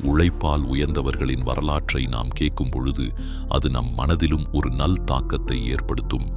உழைப்பால் உயர்ந்தவர்களின் வரலாற்றை நாம் கேட்கும் பொழுது அது நம் மனதிலும் ஒரு நல் தாக்கத்தை ஏற்படுத்தும்.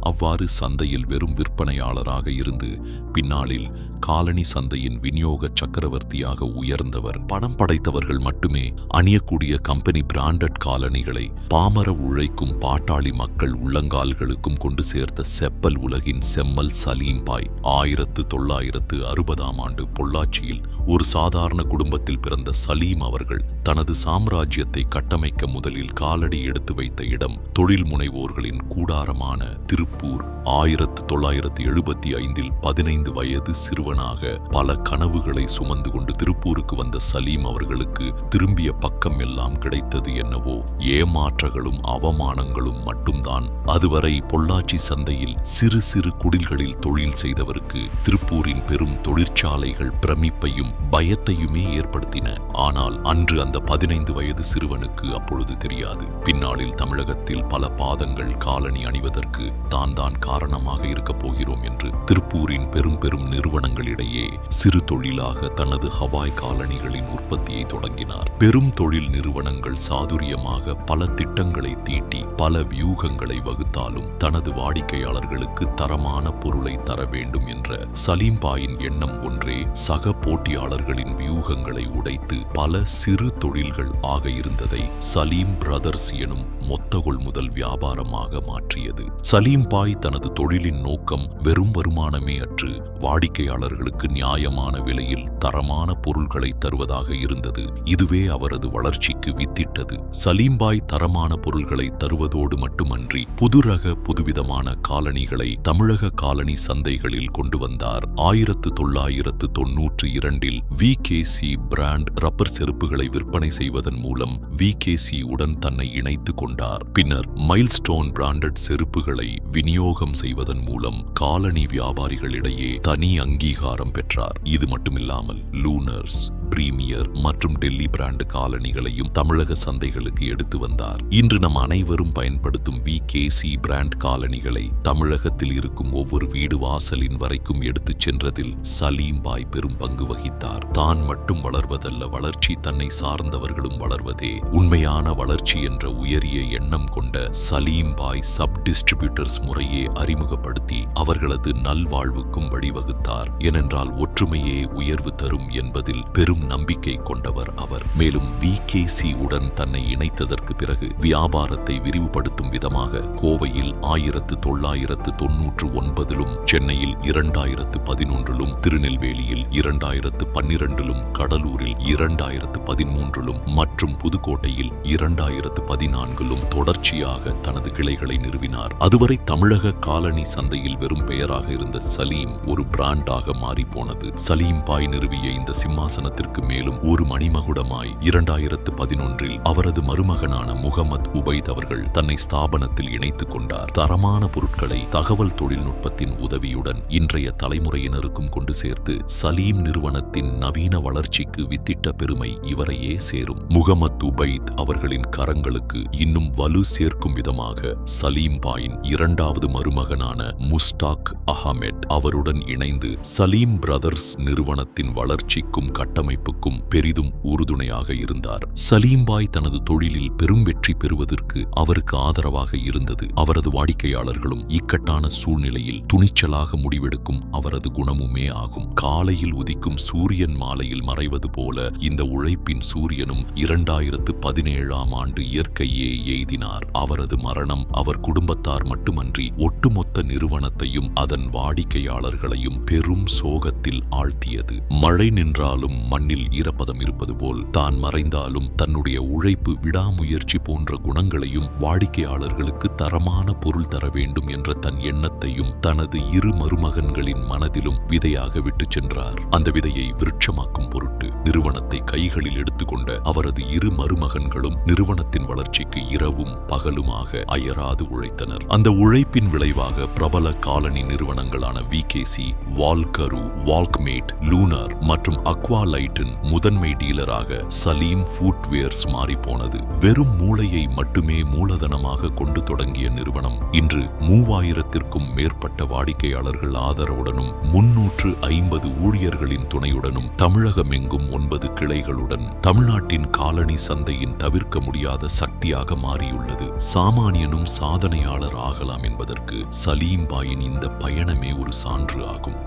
அவ்வாறு சந்தையில் வெறும் விற்பனையாளராக இருந்து பின்னாளில் காலனி சந்தையின் விநியோக சக்கரவர்த்தியாக உயர்ந்தவர். பணம் படைத்தவர்கள் மட்டுமே அணியக்கூடிய கம்பெனி பிராண்டட் காலணிகளை பாமர உழைக்கும் பாட்டாளி மக்கள் உள்ளங்கால்களுக்கும் கொண்டு சேர்த்த செப்பல் உலகின் செம்மல் சலீம் பாய் 1960ஆம் ஆண்டு பொள்ளாச்சியில் ஒரு சாதாரண குடும்பத்தில் பிறந்த சலீம் அவர்கள் தனது சாம்ராஜ்யத்தை கட்டமைக்க முதலில் காலடி எடுத்து வைத்த இடம் தொழில் முனைவோர்களின் கூடாரமான திருப்பூர். 1975இல் 15 வயது சிறுவனாக பல கனவுகளை சுமந்து கொண்டு திருப்பூருக்கு வந்த சலீம் அவர்களுக்கு திரும்பிய பக்கம் எல்லாம் கிடைத்தது என்னவோ ஏமாற்றங்களும் அவமானங்களும் மட்டும்தான். அதுவரை பொள்ளாச்சி சந்தையில் சிறு சிறு குடில்களில் தொழில் செய்தவருக்கு திருப்பூரின் பெரும் தொழிற்சாலைகள் பிரமிப்பையும் பயத்தையுமே ஏற்படுத்தின. ஆனால் அன்று அந்த 15 வயது சிறுவனுக்கு அப்பொழுது தெரியாது, பின்னாளில் தமிழகத்தில் பல பாதங்கள் காலணி அணிவதற்கு தான் காரணமாக இருக்கப் போகிறோம் என்று. திருப்பூரின் பெரும் பெரும் நிறுவனங்களிடையே சிறு தொழிலாக தனது ஹவாய் காலணிகளின் உற்பத்தியை தொடங்கினார். பெரும் தொழில் நிறுவனங்கள் சாதுரியமாக பல திட்டங்களை தீட்டி பல வியூகங்களை வகுத்தாலும் தனது வாடிக்கையாளர்களுக்கு தரமான பொருளை தர வேண்டும் என்ற சலீம் பாயின் எண்ணம் ஒன்றே சக போட்டியாளர்களின் வியூகங்களை உடைத்து பல சிறு தொழில்கள் ஆக இருந்ததை சலீம் பிரதர்ஸ் எனும் மொத்த கொள்முதல் வியாபாரமாக மாற்றியது. சலீம் பாய் தனது தொழிலின் நோக்கம் வெறும் வருமானமே அற்று வாடிக்கையாளர்களுக்கு நியாயமான விலையில் தரமான பொருள்களை தருவதாக இருந்தது. இதுவே அவரது வளர்ச்சிக்கு வித்திட்டது. சலீம் பாய் தரமான பொருள்களை தருவதோடு மட்டுமன்றி புதுரக புதுவிதமான காலணிகளை தமிழக காலனி சந்தைகளில் கொண்டு வந்தார். 1992இல் VKC பிராண்ட் ரப்பர் செருப்புகளை விற்பனை செய்வதன் மூலம் VKC உடன் தன்னை இணைத்துக் கொண்டார். பின்னர் மைல்ஸ்டோன் பிராண்டட் செருப்புகளை விநியோகம் செய்வதன் மூலம் காலனி வியாபாரிகளிடையே தனி அங்கீகாரம் பெற்றார். இது மட்டுமில்லாமல் லூனர்ஸ், பிரீமியர் மற்றும் டெல்லி பிராண்ட் காலணிகளையும் தமிழக சந்தைகளுக்கு எடுத்து வந்தார். இன்று நம் அனைவரும் பயன்படுத்தும் VKC பிராண்ட் காலணிகளை தமிழகத்தில் இருக்கும் ஒவ்வொரு வீடு வாசலின் வரைக்கும் எடுத்துச் சென்றதில் சலீம் பாய் பெரும் பங்கு வகித்தார். தான் மட்டும் வளர்வதல்ல, வளர்ச்சி தன்னை சார்ந்தவர்களும் வளர்வதே உண்மையான வளர்ச்சி என்ற உயரிய எண்ணம் கொண்ட சலீம் பாய் சப் டிஸ்ட்ரிபியூட்டர்ஸ் முறையே அறிமுகப்படுத்தி அவர்களது நல்வாழ்வுக்கும் வழிவகுத்தார். ஏனென்றால் ஒற்றுமையே உயர்வு தரும் என்பதில் பெரும் நம்பிக்கை கொண்டவர் அவர். மேலும் VKC உடன் தன்னை இணைத்ததற்கு பிறகு வியாபாரத்தை விரிவுபடுத்தும் விதமாக கோவையில் 1999லும் சென்னையில் 2011லும் திருநெல்வேலியில் 2012லும் கடலூரில் 2013லும் மற்றும் புதுக்கோட்டையில் 2014லும் தொடர்ச்சியாக தனது கிளைகளை நிறுவினார். அதுவரை தமிழக காலனி சந்தையில் வெறும் பெயராக இருந்த சலீம் ஒரு பிராண்டாக மாறிப்போனது. சலீம் பாய் நிறுவிய இந்த சிம்மாசனத்திற்கு மேலும் ஒரு மணிமகுடமாய் 2011இல் அவரது மருமகனான முகமது உபைத் அவர்கள் தன்னை ஸ்தாபனத்தில் இணைத்துக் கொண்டார். தரமான பொருட்களை தகவல் தொழில்நுட்பத்தின் உதவியுடன் இன்றைய தலைமுறையினருக்கும் கொண்டு சேர்த்து சலீம் நிறுவனத்தின் நவீன வளர்ச்சிக்கு வித்திட்ட பெருமை இவரையே சேரும். முகமது உபைத் அவர்களின் கரங்களுக்கு இன்னும் வலு சேர்க்கும் விதமாக சலீம் பாயின் இரண்டாவது மருமகனான முஸ்டாக் அஹமட் அவருடன் இணைந்து சலீம் பிரதர்ஸ் நிறுவனத்தின் வளர்ச்சிக்கும் கட்டமைப்புக்கும் பெரிதும் உறுதுணையாக இருந்தார். சலீம் பாய் தனது தொழிலில் பெரும் வெற்றி பெறுவதற்கு அவருக்கு ஆதரவாக இருந்தது அவரது வாடிக்கையாளர்களும் இக்கட்டான சூழ்நிலையில் துணிச்சலாக முடிவெடுக்கும் அவரது குணமுமே ஆகும். காலையில் உதிக்கும் சூரியன் மாலையில் மறைவது போல இந்த உழைப்பின் சூரியனும் 2017ஆம் ஆண்டு இயற்கையே எய்தினார். அவரது மரணம் அவர் குடும்பத்தார் மட்டுமன்றி ஒட்டுமொத்த நிறுவனத்தையும் அதன் வாடிக்கையாளர்களையும் பெரும் சோகத்தில் ஆழ்த்தியது. மழை நின்றாலும் மண்ணில் ஈரப்பதம் இருப்பது போல் தான் மறைந்தாலும் தன்னுடைய உழைப்பு, விடாமுயற்சி போன்ற குணங்களையும் வாடிக்கையாளர்களுக்கு தரமான பொருள் தர வேண்டும் என்ற தன் எண்ணத்தையும் தனது இரு மருமகன்களின் மனதிலும் விதையாக விட்டு சென்றார். அந்த விதையை விருட்சமாக்கும் பொருட்டு நிறுவனத்தை கைகளில் எடுத்துக்கொண்ட அவரது இரு மருமகன்களும் நிறுவனத்தின் வளர்ச்சிக்கு இரவும் பகலுமாக அயராது உழைத்தனர். உழைத்தனர். அந்த உழைப்பின் விளைவாக பிரபல காலனி நிறுவனங்களான விகேசி, வால்கரு, வால்க்மேட், லூனார் மற்றும் அக்வாலைட்டின் முதன்மை டீலராக சலீம் ஃபுட்வேர்ஸ் மாறிப்போனது. வெறும் மூளையை மட்டுமே மூலதனமாக கொண்டு தொடங்கிய நிறுவனம் இன்று 3000க்கும் மேற்பட்ட வாடிக்கையாளர்கள் ஆதரவுடனும் 350 ஊழியர்களின் துணையுடனும் தமிழகமெங்கும் 9 கிளைகளுடன் தமிழ்நாட்டின் காலனி சந்தையின் தவிர்க்க முடியாத சக்தியாக மாறியுள்ளது. சாமானியனும் சாதனையாளர் ஆகலாம் என்பதற்கு சலீம் பாயின் இந்த பயணமே ஒரு சான்று ஆகும்.